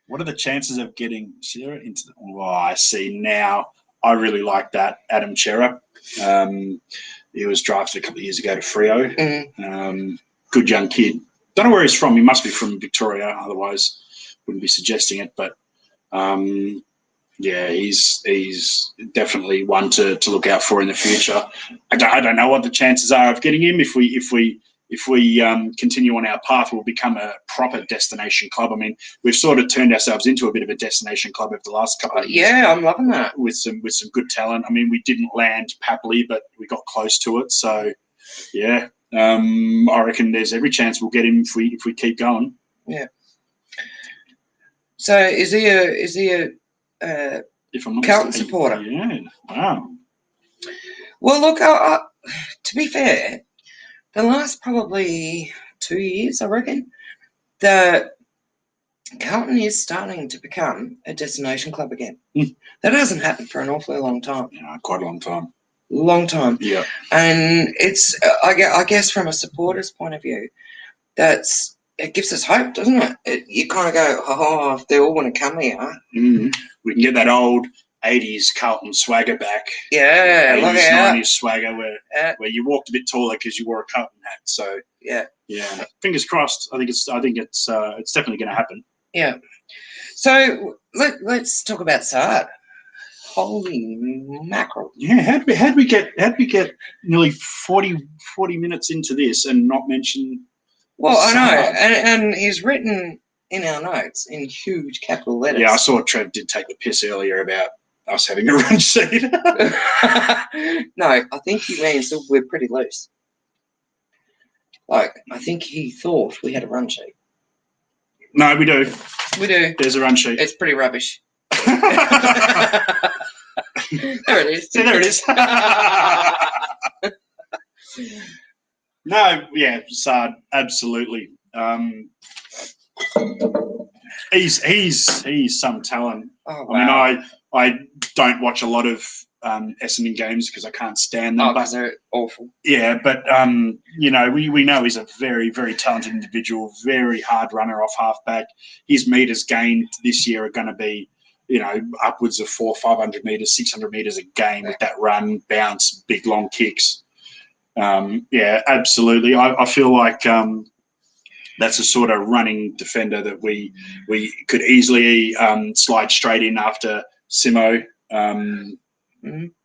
What are the chances of getting Sarah into the... Oh, I see now. I really like that. Adam Cherra. He was drafted a couple of years ago to Freo. Good young kid. Don't know where he's from. He must be from Victoria. Otherwise, wouldn't be suggesting it. But, yeah, he's definitely one to look out for in the future. I don't know what the chances are of getting him if we if we continue on our path, we'll become a proper destination club. I mean, we've sort of turned ourselves into a bit of a destination club over the last couple of years. Yeah, I'm loving that. With some good talent. I mean, we didn't land Papley, but we got close to it. So, yeah, I reckon there's every chance we'll get him if we keep going. Yeah. So is he a if I'm not Carlton mistaken. supporter? Yeah. Wow. Well, look, to be fair, the last probably 2 years, I reckon, the Carlton is starting to become a destination club again. That hasn't happened for an awfully long time. Yeah, quite a long time. Long time. Yeah. And it's, I guess, from a supporter's point of view, it gives us hope, doesn't it? You kind of go, oh, if they all want to come here. We can get that old 80s Carlton swagger back. Yeah, 80s, look out. 90s swagger where you walked a bit taller because you wore a Carlton hat. So yeah, fingers crossed. I think it's definitely going to happen. Yeah. So let's talk about Saad. Holy mackerel! Yeah, how'd we get nearly 40 minutes into this and not mention? Well, I know, Saad? and he's written in our notes in huge capital letters. Yeah, I saw Trev did take the piss earlier about us having a run sheet. No, I think he means that we're pretty loose. Like, I think he thought we had a run sheet. No, we do. We do. There's a run sheet. It's pretty rubbish. There it is. See, there it is. No, yeah, Saad, absolutely. He's some talent. Oh, wow. I mean, I don't watch a lot of Essendon games because I can't stand them. Oh, because they're awful. Yeah, but you know, we know he's a very, very talented individual, very hard runner off halfback. His meters gained this year are going to be, you know, upwards of 400, 500 meters, 600 meters a game with that run, bounce, big long kicks. Yeah, absolutely. I feel like that's a sort of running defender that we could easily slide straight in after Simo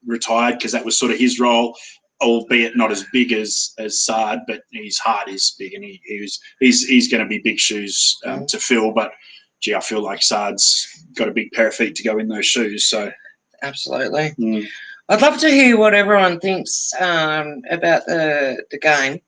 retired, because that was sort of his role, albeit not as big as Saad, but his heart is big, and he's going to be big shoes to fill. But gee, I feel like Saad's got a big pair of feet to go in those shoes. So absolutely. I'd love to hear what everyone thinks about the game.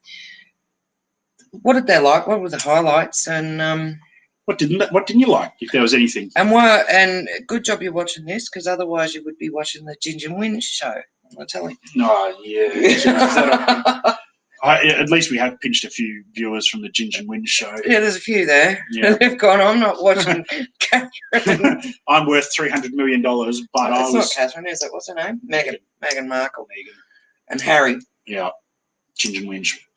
What did they like? What were the highlights? And what didn't you like, if there was anything? And good job you're watching this, because otherwise you would be watching the Ginger Wynn show on the telly. Oh, yeah. At least we have pinched a few viewers from the Ginger Wynn show. Yeah, there's a few there. Yeah. They've gone, I'm not watching Catherine. I'm worth $300 million, but It's not Catherine, is it? What's her name? Meghan Markle. And Harry. Yeah, Ginger Winch.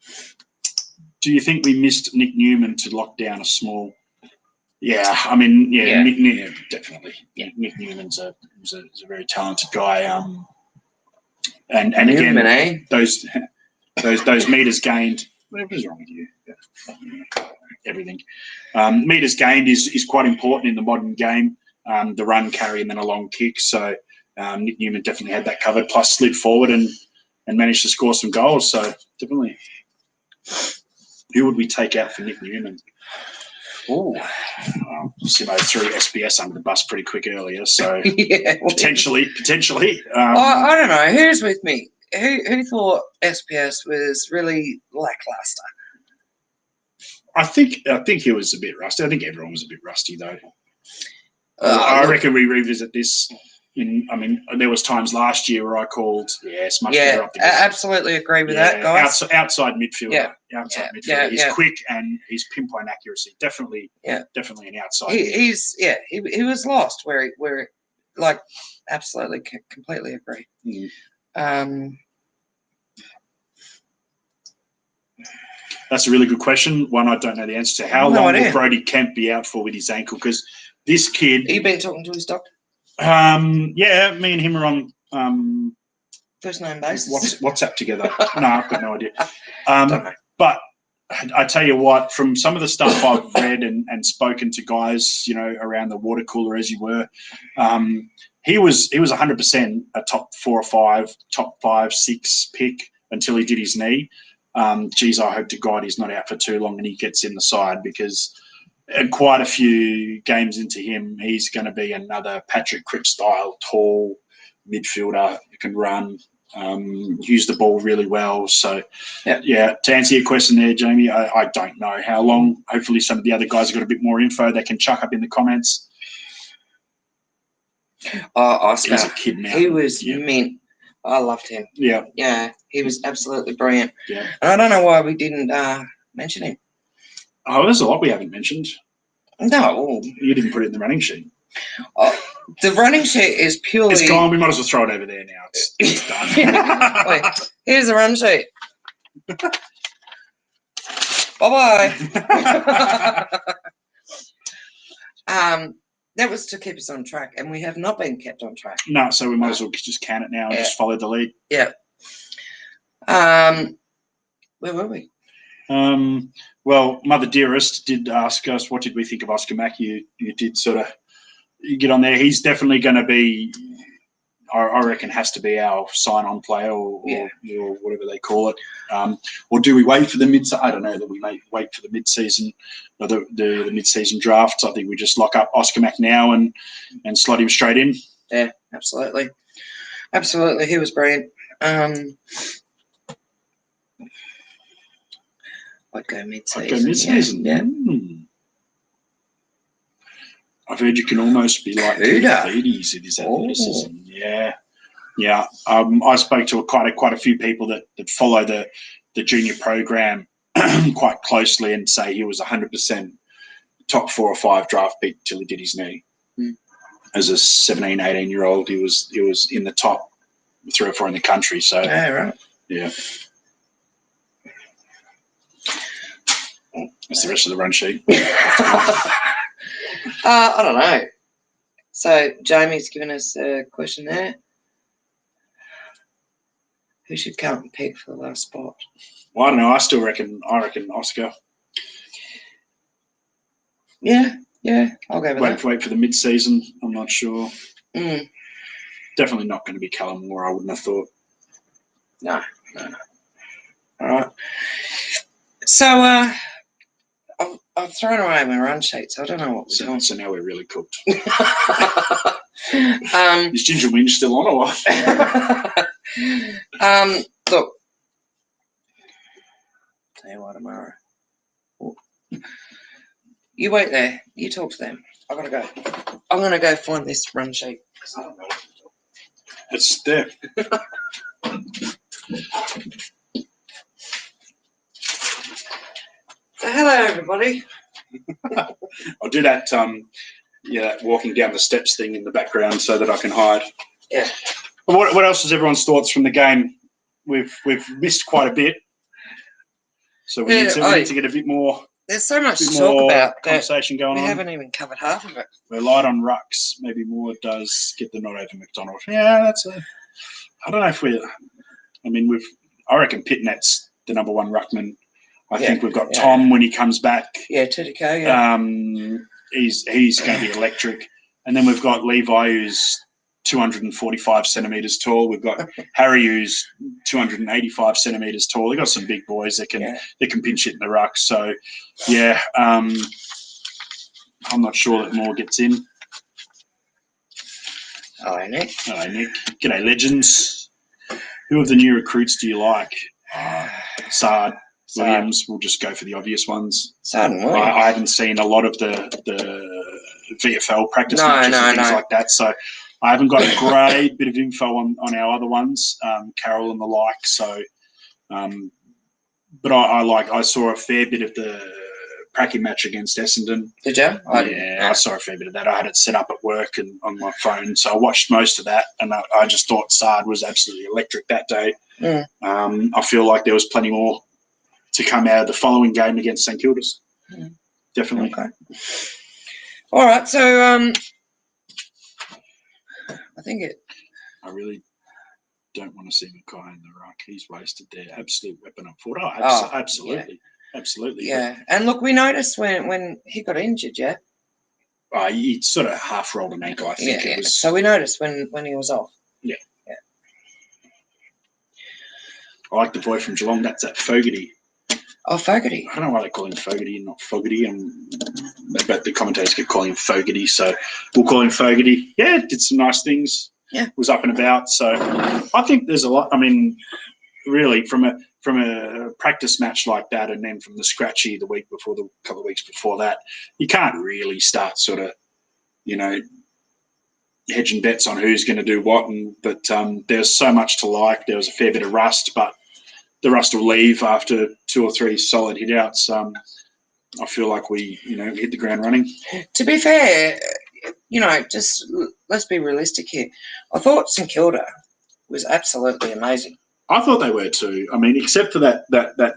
Do you think we missed Nick Newman to lock down a small? Yeah, I mean, yeah. Nick, definitely. Yeah, Nick Newman's a very talented guy. And Newman, again, those meters gained. Whatever's wrong with you? Everything. Meters gained is quite important in the modern game. The run, carry, and then a long kick. So Nick Newman definitely had that covered. Plus, slid forward and managed to score some goals. So definitely. Who would we take out for Nick Newman? Oh, Simo threw SPS under the bus pretty quick earlier. So yeah, potentially. I don't know. Who's with me? Who thought SPS was really lackluster? I think he was a bit rusty. I think everyone was a bit rusty though. I reckon we revisit this. There was times last year where I called, it's much better up the middle. Absolutely agree with that, guys. Outside midfielder. Outside midfielder. He's quick and his pinpoint accuracy. Definitely an outside. He was lost where like absolutely completely agree. That's a really good question. One I don't know the answer to. How long will Brody Kemp be out for with his ankle? Because this kid. Have you been talking to his doctor? Yeah, me and him are on first name basis. WhatsApp together. No, I've got no idea. But I tell you what, from some of the stuff I've read and spoken to guys, around the water cooler as you were, he was 100% a top 4 or 5, top 5, 6 pick until he did his knee. Geez, I hope to God he's not out for too long and he gets in the side, because quite a few games into him, he's going to be another Patrick Cripps style, tall midfielder who can run, use the ball really well. So, yeah, to answer your question there, Jamie, I don't know how long. Hopefully some of the other guys have got a bit more info they can chuck up in the comments. Oh, Oscar. He's a kid now. He was mint. I loved him. Yeah. Yeah, he was absolutely brilliant. Yeah. And I don't know why we didn't mention him. Oh, there's a lot we haven't mentioned. No. You didn't put it in the running sheet. Oh, the running sheet is purely... It's gone. We might as well throw it over there now. It's done. Wait, here's the run sheet. Bye-bye. That was to keep us on track, and we have not been kept on track. No, so we might as well just can it now and just follow the lead. Yeah. Where were we? Well, Mother Dearest did ask us, what did we think of Oscar Mack? You did sort of get on there. He's definitely going to be, I reckon, has to be our sign-on player or whatever they call it. Or do we wait for the mid-season? I don't know that we may wait for the mid-season or the mid-season drafts. I think we just lock up Oscar Mack now and slot him straight in. Yeah, absolutely. Absolutely. He was brilliant. I'd go mid-season. Yeah. I've heard you can almost be like Vides in his athleticism. Yeah. I spoke to quite a few people that follow the junior program quite closely and say he was 100% top 4 or 5 draft pick till he did his knee. As a 17, 18-year-old, he was in the top 3 or 4 in the country. So yeah, right. Yeah. That's the rest of the run sheet. I don't know. So Jamie's given us a question there. Who should come and pick for the last spot? Well, I don't know. I reckon Oscar. Yeah, I'll go with that. Wait for the mid-season. I'm not sure. Definitely not going to be Callum Moore, I wouldn't have thought. No. All right. So I've thrown away my run sheet, so I don't know what we're doing. So now we're really cooked. Is Ginger Wing still on or what? Look. Tell you what, tomorrow. You wait there. You talk to them. I gotta go. I'm gonna go find this run sheet. I don't know what to do. It's there. So hello, everybody. I'll do that. That walking down the steps thing in the background so that I can hide. Yeah. What else is everyone's thoughts from the game? We've missed quite a bit, so we need to get a bit more. There's so much to talk about. Conversation going on. We haven't even covered half of it. We're light on rucks. Maybe Moore does get the nod over McDonald. Yeah, that's a. I don't know if we. I mean, I reckon Pitnet's the number 1 ruckman. I think we've got Tom when he comes back. Yeah, Tudiko. Yeah. He's going to be electric, and then we've got Levi, who's 245 centimeters tall. We've got Harry, who's 285 centimeters tall. They've got some big boys that can pinch it in the ruck. So, yeah, I'm not sure that Moore gets in. Hello, Nick. Hello, Nick. G'day, legends. Who of the new recruits do you like? Sard, Williams. We'll just go for the obvious ones. Sard and Williams. I haven't seen a lot of the VFL practice matches and things like that, so I haven't got a great bit of info on our other ones, Carroll and the like. So, but I saw a fair bit of the Pracky match against Essendon. Did you? I saw a fair bit of that. I had it set up at work and on my phone, so I watched most of that, and I just thought Sard was absolutely electric that day. I feel like there was plenty more to come out of the following game against St Kilda's. Definitely. Okay. All right, so I think I really don't want to see Mackay in the ruck. He's wasted there. Absolute weapon up forward. Absolutely. Absolutely. Yeah, and look, we noticed when he got injured, he sort of half rolled an ankle, I think it was. So we noticed when he was off. Yeah. I like the boy from Geelong. That's that Fogarty. Oh, Fogarty. I don't know why they call him Fogarty and not Fogarty, but the commentators keep calling him Fogarty, so we'll call him Fogarty. Yeah, did some nice things. Yeah, was up and about. So I think there's a lot. I mean, really, from a practice match like that, and then from the scratchy the week before, the couple of weeks before that, you can't really start sort of, hedging bets on who's going to do what. But there's so much to like. There was a fair bit of rust, but the rust will leave after 2 or 3 solid hit-outs. I feel like we, hit the ground running. To be fair, just let's be realistic here. I thought St Kilda was absolutely amazing. I thought they were too. I mean, except for that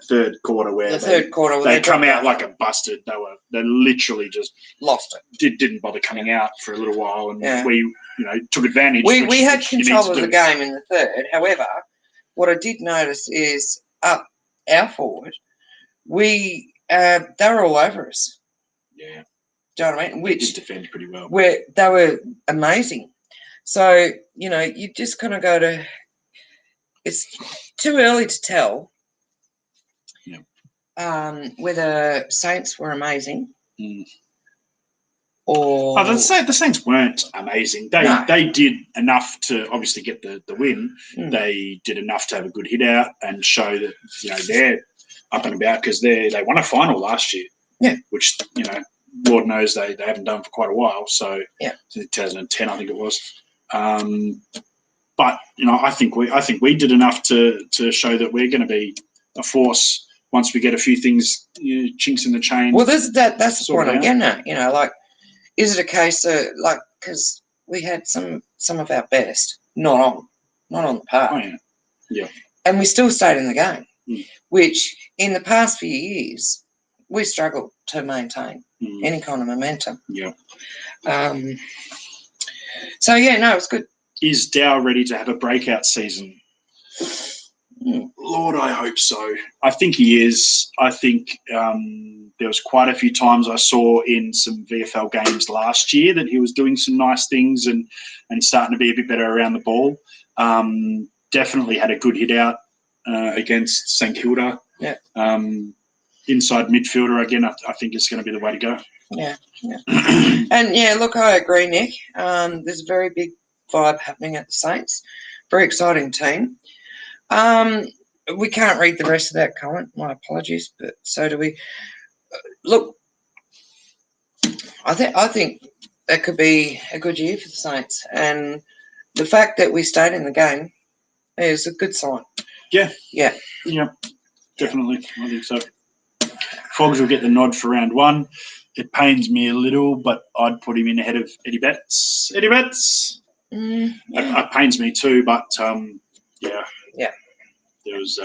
third quarter where they come out like a busted. They literally just lost it. Didn't bother coming out for a little while, and we took advantage. We had control of the game in the third. However, what I did notice is up our forward, they were all over us. Yeah. Do you know what I mean? Which defend pretty well. They were amazing. So, you just kind of go to. It's too early to tell whether Saints were amazing or. Oh, the Saints weren't amazing. They did enough to obviously get the win. They did enough to have a good hit out and show that they're up and about, because they won a final last year. Yeah. Which Lord knows they haven't done for quite a while. So yeah, 2010 I think it was. But I think we did enough to show that we're going to be a force once we get a few things, chinks in the chain. Well, that's the point I'm getting at. Is it a case of because we had some of our best not on the park. Oh, yeah. Yeah. And we still stayed in the game, which in the past few years we struggled to maintain any kind of momentum. Yeah. So it was good. Is Dow ready to have a breakout season? Lord, I hope so. I think he is. I think there was quite a few times I saw in some VFL games last year that he was doing some nice things and starting to be a bit better around the ball. Definitely had a good hit out against St Kilda. Yeah. Inside midfielder again, I think is going to be the way to go. Yeah. And look, I agree, Nick. There's a very big vibe happening at the Saints. Very exciting team. We can't read the rest of that comment. My apologies, but so do we. Look, I think that could be a good year for the Saints, and the fact that we stayed in the game is a good sign. Yeah, Yeah. Definitely. I think so. Fogs will get the nod for round 1. It pains me a little, but I'd put him in ahead of Eddie Betts. Eddie Betts. It pains me too, but Yeah. There was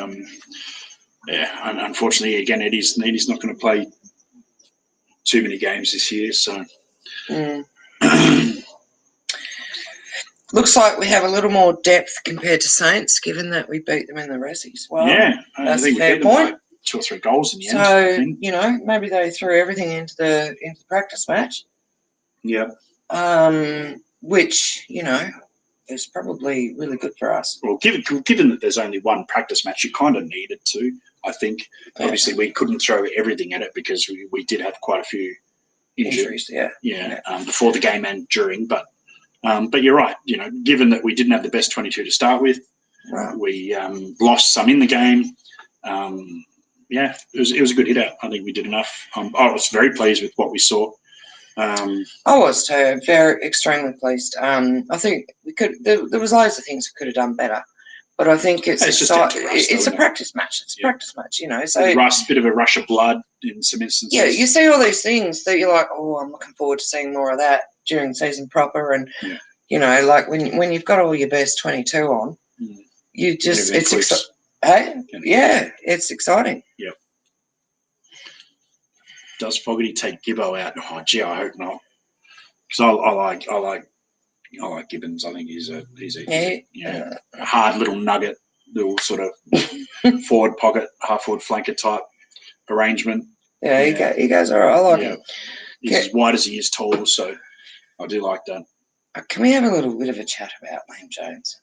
unfortunately again Eddie's not going to play too many games this year, so looks like we have a little more depth compared to Saints, given that we beat them in the Resies. Well, I think a fair point. 2 or 3 goals in the end. So I think. maybe they threw everything into the practice match. Yeah. Which is probably really good for us. Well, given that there's only one practice match, you kind of needed to. I think obviously we couldn't throw everything at it because we did have quite a few injuries. Before the game and during, but you're right. Given that we didn't have the best 22 to start with, right. We lost some in the game. It was a good hit out. I think we did enough. I was very pleased with what we saw. I was too, very extremely pleased. I think we could. There was loads of things we could have done better, but I think it's a practice match. It's a practice match, So bit of a rush of blood in some instances. Yeah, you see all these things that you're like, oh, I'm looking forward to seeing more of that during season proper, and like when you've got all your best 22 on, you just it's exciting. Hey, yeah, it's exciting. Yeah. Does Fogarty take Gibbo out? Oh, gee, I hope not. Because I like Gibbons. I think he's a hard little nugget, little sort of forward pocket, half forward flanker type arrangement. Yeah, he goes all right. I like him. He's as wide as he is tall, so I do like that. Can we have a little bit of a chat about Liam Jones?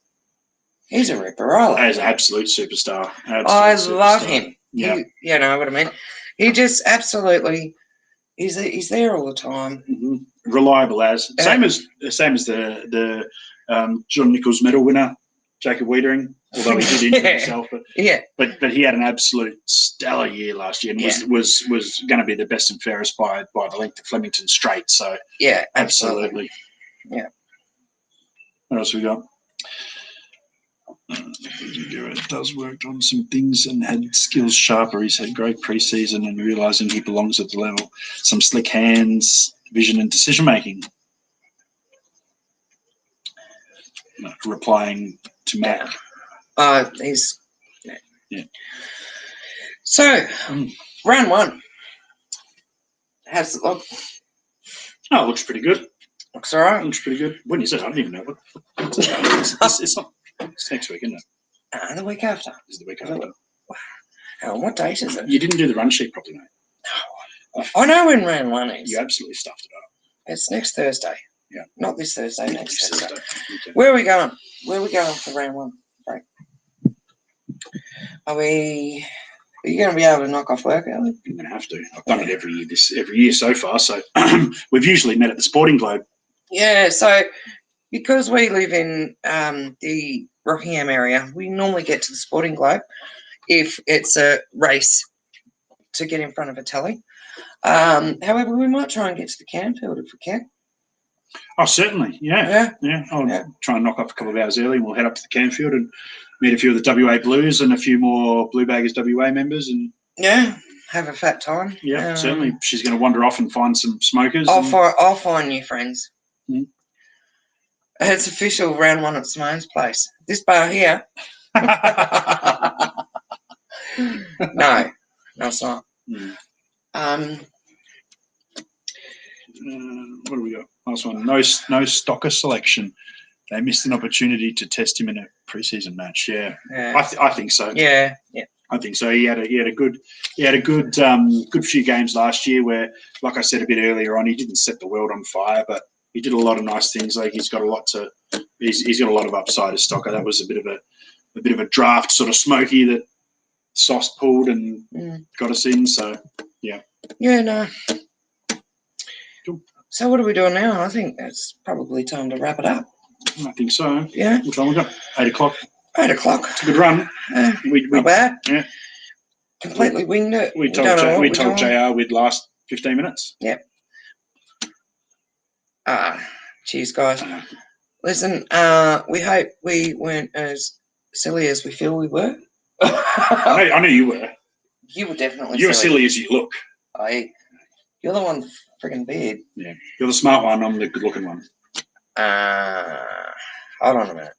He's a ripper. I love As him. absolute superstar. I Absolute love superstar. him. Yeah. You know what I mean? He just absolutely, he's there all the time. Mhm. Reliable as same as the John Nichols medal winner Jacob Wiedering, although he did injure himself, Yeah. but he had an absolute stellar year last year and was going to be the best and fairest by the length of Flemington Straight. So Yeah, absolutely. Yeah. What else we got? It does work on some things and had skills sharper. He's had great preseason and realising he belongs at the level. Some slick hands, vision and decision making. Replying to Mac. He's Yeah. So round one. How's it look? Oh, it looks pretty good. Looks all right. Looks pretty good. When is it? I don't even know. It's not. It's next week, isn't it? The week after. It's the week after. What date is it? You didn't do the run sheet properly, mate. I know when round one is. You absolutely stuffed it up. It's next Thursday. Yeah. Not this Thursday, next Thursday. Okay. Where are we going? Where are we going for round one? Right. Are you going to be able to knock off work early? I'm going to have to. I've done it every year so far. So we've usually met at the Sporting Globe. Yeah. So because we live in the Rockingham area, we normally get to the Sporting Globe if it's a race to get in front of a telly. However, we might try and get to the Canfield if we can. Oh, certainly. Yeah. I'll try and knock off a couple of hours early and we'll head up to the Canfield and meet a few of the WA Blues and a few more Blue Baggers WA members. And have a fat time. Yeah, certainly. She's going to wander off and find some smokers. I'll find new friends. Mm. It's official, round one at Simone's place. This bar here. No, it's not. Mm. What do we got? Last one. No Stocker selection. They missed an opportunity to test him in a preseason match. Yeah. I think so. Yeah. I think so. He had a good few games last year where, like I said a bit earlier on, he didn't set the world on fire, but he did a lot of nice things. Like he's got a lot of upside as Stocker. That was a bit of a draft sort of smoky that Sauce pulled and got us in. So yeah. Yeah, no. Cool. So what are we doing now? I think it's probably time to wrap it up. I think so. Yeah. What time we got? 8 o'clock. 8 o'clock. It's a good run. Not bad. Yeah. Completely winged it. We told JR we'd last 15 minutes. Yep. Cheers, guys. Listen, we hope we weren't as silly as we feel we were. I know you were. You were definitely You're silly as you look. You're the one with friggin' beard. Yeah. You're the smart one. I'm the good-looking one. Hold on a minute.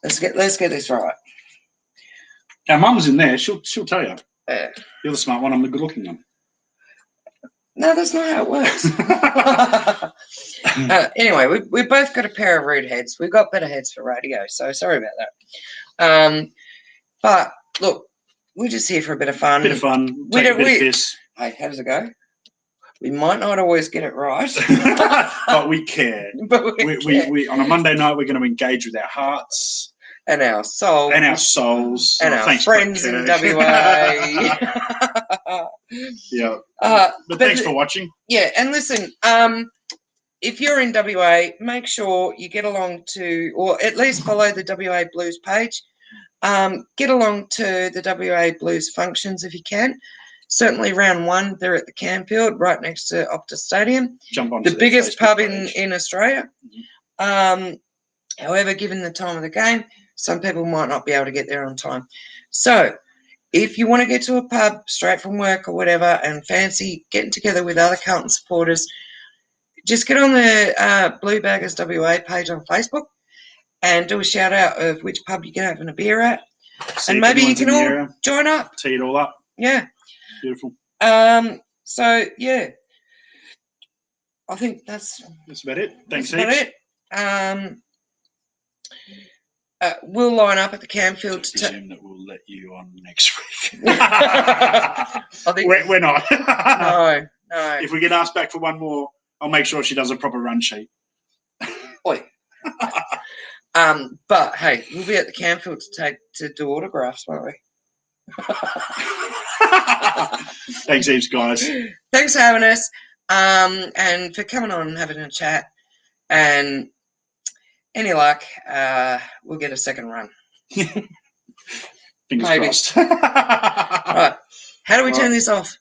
Let's get this right. Our mum's in there. She'll tell you. You're the smart one. I'm the good-looking one. No, that's not how it works. Anyway, we both got a pair of rude heads. We've got better heads for radio, so sorry about that. But look, we're just here for a bit of fun. Take a bit of piss. Hey, how does it go? We might not always get it right, but we care. We on a Monday night we're going to engage with our hearts and our souls and our friends in WA. Yeah. But thanks for watching. Yeah, and listen, if you're in WA, make sure you get along to, or at least follow the WA Blues page. Get along to the WA Blues functions if you can. Certainly round one, they're at the Canfield, right next to Optus Stadium. Jump on the biggest pub in Australia. However, given the time of the game, some people might not be able to get there on time. So if you want to get to a pub straight from work or whatever and fancy getting together with other Carlton supporters, just get on the Blue Baggers WA page on Facebook and do a shout out of which pub you can have a beer at. And maybe you can all join up. Tee it all up. Yeah. Beautiful. So yeah, I think that's about it. Thanks, about heaps. it. We'll line up at the Canfield to presume that we'll let you on next week. I think we're not. No. If we get asked back for one more, I'll make sure she does a proper run sheet. Oi. But hey, we'll be at the Campfield to do autographs, won't we? Thanks heaps, guys. Thanks for having us, and for coming on and having a chat. And any luck, we'll get a second run. Fingers Maybe. crossed. All right. How do we turn this off?